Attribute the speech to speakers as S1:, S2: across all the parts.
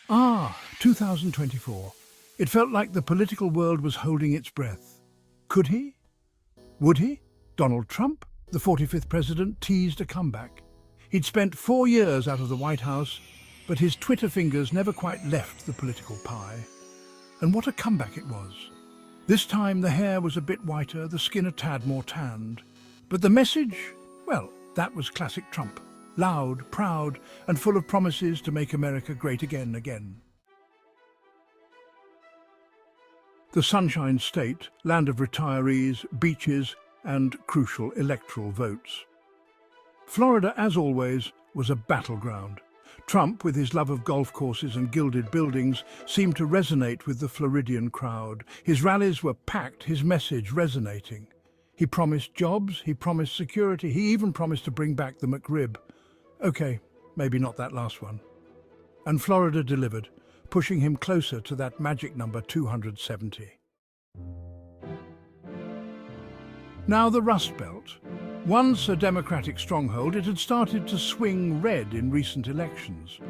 S1: 2024. It felt like the political world was holding its breath. Could he? Would he? Donald Trump, the 45th president, teased a comeback. He'd spent 4 years out of the White House, but his Twitter fingers never quite left the political pie. And what a comeback it was. This time the hair was a bit whiter, the skin a tad more tanned. But the message, well, that was classic Trump. Loud, proud, and full of promises to make America great again. The Sunshine State, land of retirees, beaches, and crucial electoral votes. Florida, as always, was a battleground. Trump, with his love of golf courses and gilded buildings, seemed to resonate with the Floridian crowd. His rallies were packed, his message resonating. He promised jobs, he promised security, he even promised to bring back the McRib. Okay, maybe not that last one. And Florida delivered, pushing him closer to that magic number 270. Now the Rust Belt. Once a Democratic stronghold, it had started to swing red in recent elections.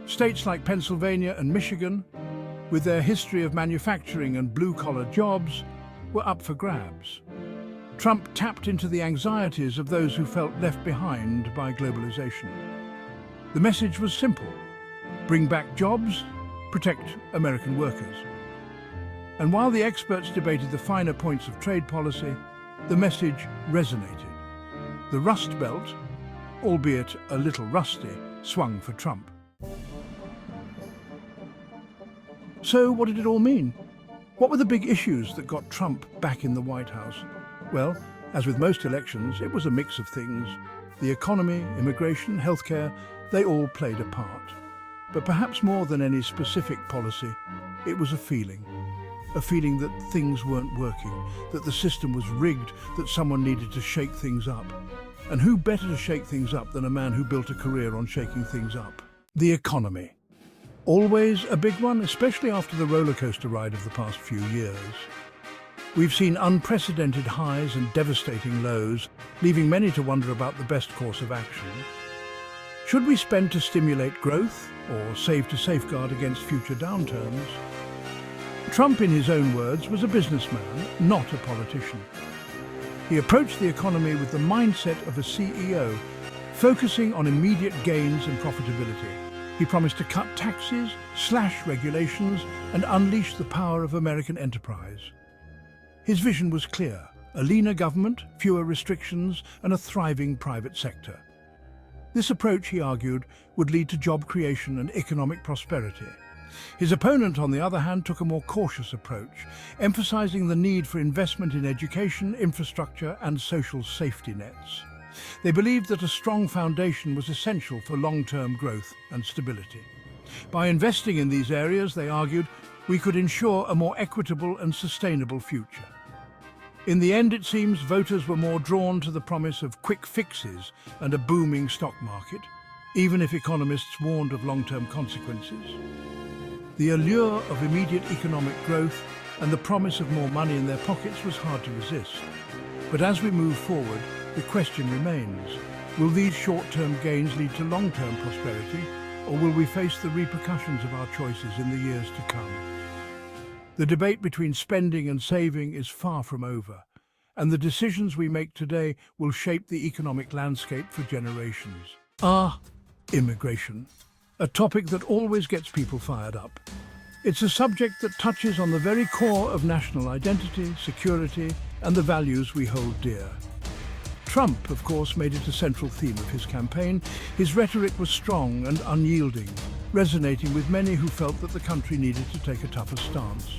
S1: States like Pennsylvania and Michigan, with their history of manufacturing and blue-collar jobs, were up for grabs. Trump tapped into the anxieties of those who felt left behind by globalization. The message was simple: bring back jobs, protect American workers. And while the experts debated the finer points of trade policy, the message resonated. The Rust Belt, albeit a little rusty, swung for Trump. So what did it all mean? What were the big issues that got Trump back in the White House? Well, as with most elections, it was a mix of things. The economy, immigration, healthcare, they all played a part. But perhaps more than any specific policy, it was a feeling that things weren't working, that the system was rigged, that someone needed to shake things up. And who better to shake things up than a man who built a career on shaking things up? The economy. Always a big one, especially after the roller coaster ride of the past few years. We've seen unprecedented highs and devastating lows, leaving many to wonder about the best course of action. Should we spend to stimulate growth or save to safeguard against future downturns? Trump, in his own words, was a businessman, not a politician. He approached the economy with the mindset of a CEO, focusing on immediate gains and profitability. He promised to cut taxes, slash regulations, and unleash the power of American enterprise. His vision was clear: a leaner government, fewer restrictions, and a thriving private sector. This approach, he argued, would lead to job creation and economic prosperity. His opponent, on the other hand, took a more cautious approach, emphasizing the need for investment in education, infrastructure, and social safety nets. They believed that a strong foundation was essential for long-term growth and stability. By investing in these areas, they argued, we could ensure a more equitable and sustainable future. In the end, it seems, voters were more drawn to the promise of quick fixes and a booming stock market, even if economists warned of long-term consequences. The allure of immediate economic growth and the promise of more money in their pockets was hard to resist. But as we move forward, the question remains: will these short-term gains lead to long-term prosperity, or will we face the repercussions of our choices in the years to come? The debate between spending and saving is far from over, and the decisions we make today will shape the economic landscape for generations. Immigration. A topic that always gets people fired up. It's a subject that touches on the very core of national identity, security, and the values we hold dear. Trump, of course, made it a central theme of his campaign. His rhetoric was strong and unyielding, resonating with many who felt that the country needed to take a tougher stance.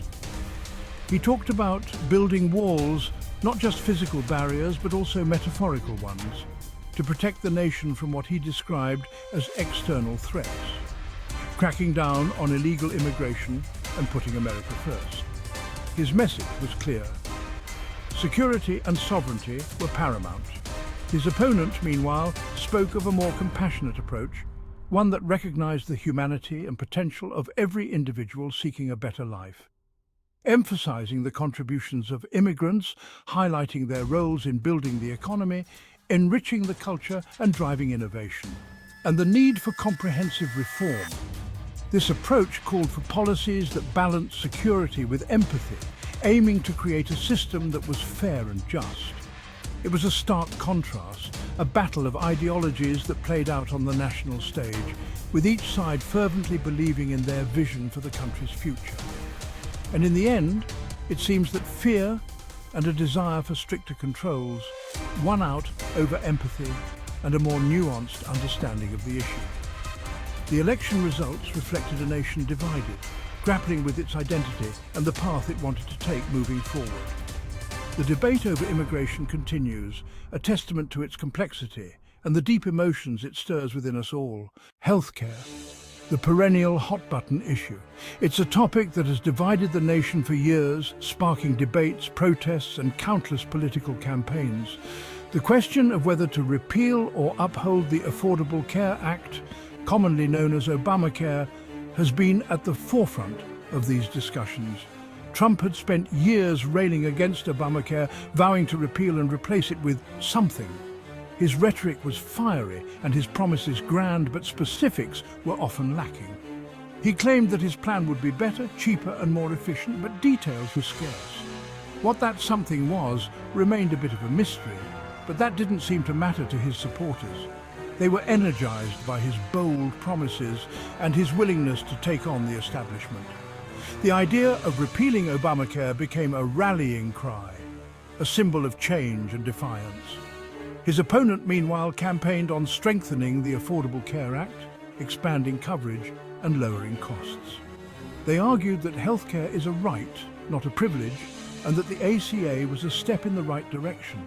S1: He talked about building walls, not just physical barriers, but also metaphorical ones, to protect the nation from what he described as external threats, cracking down on illegal immigration and putting America first. His message was clear. Security and sovereignty were paramount. His opponent, meanwhile, spoke of a more compassionate approach, one that recognized the humanity and potential of every individual seeking a better life. Emphasizing the contributions of immigrants, highlighting their roles in building the economy, enriching the culture and driving innovation, and the need for comprehensive reform. This approach called for policies that balanced security with empathy, aiming to create a system that was fair and just. It was a stark contrast, a battle of ideologies that played out on the national stage, with each side fervently believing in their vision for the country's future. And in the end, it seems that fear and a desire for stricter controls won out over empathy and a more nuanced understanding of the issue. The election results reflected a nation divided, grappling with its identity and the path it wanted to take moving forward. The debate over immigration continues, a testament to its complexity and the deep emotions it stirs within us all. Healthcare, the perennial hot-button issue. It's a topic that has divided the nation for years, sparking debates, protests, and countless political campaigns. The question of whether to repeal or uphold the Affordable Care Act, commonly known as Obamacare, has been at the forefront of these discussions. Trump had spent years railing against Obamacare, vowing to repeal and replace it with something. His rhetoric was fiery and his promises grand, but specifics were often lacking. He claimed that his plan would be better, cheaper and more efficient, but details were scarce. What that something was remained a bit of a mystery, but that didn't seem to matter to his supporters. They were energized by his bold promises and his willingness to take on the establishment. The idea of repealing Obamacare became a rallying cry, a symbol of change and defiance. His opponent, meanwhile, campaigned on strengthening the Affordable Care Act, expanding coverage and lowering costs. They argued that healthcare is a right, not a privilege, and that the ACA was a step in the right direction.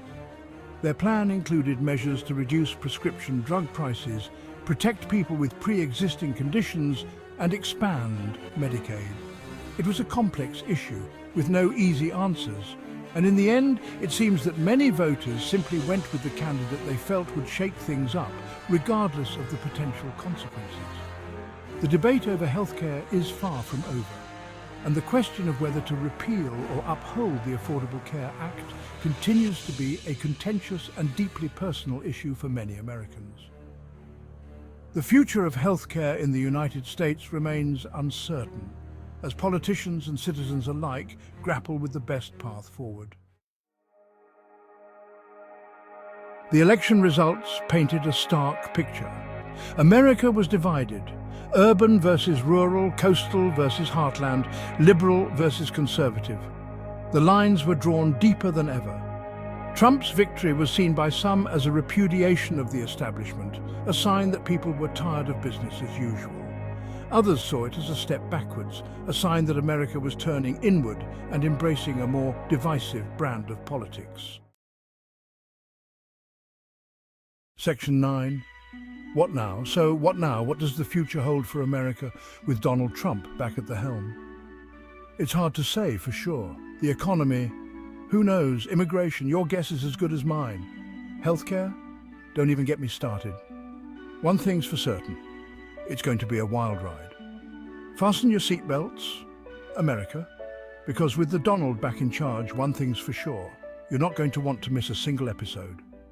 S1: Their plan included measures to reduce prescription drug prices, protect people with pre-existing conditions, and expand Medicaid. It was a complex issue, with no easy answers, and in the end, it seems that many voters simply went with the candidate they felt would shake things up, regardless of the potential consequences. The debate over healthcare is far from over, and the question of whether to repeal or uphold the Affordable Care Act continues to be a contentious and deeply personal issue for many Americans. The future of healthcare in the United States remains uncertain, as politicians and citizens alike grapple with the best path forward. The election results painted a stark picture. America was divided: urban versus rural, coastal versus heartland, liberal versus conservative. The lines were drawn deeper than ever. Trump's victory was seen by some as a repudiation of the establishment, a sign that people were tired of business as usual. Others saw it as a step backwards, a sign that America was turning inward and embracing a more divisive brand of politics. Section 9. What now? So what now? What does the future hold for America with Donald Trump back at the helm? It's hard to say for sure. The economy, who knows? Immigration, your guess is as good as mine. Healthcare? Don't even get me started. One thing's for certain. It's going to be a wild ride. Fasten your seatbelts, America, because with the Donald back in charge, one thing's for sure. You're not going to want to miss a single episode.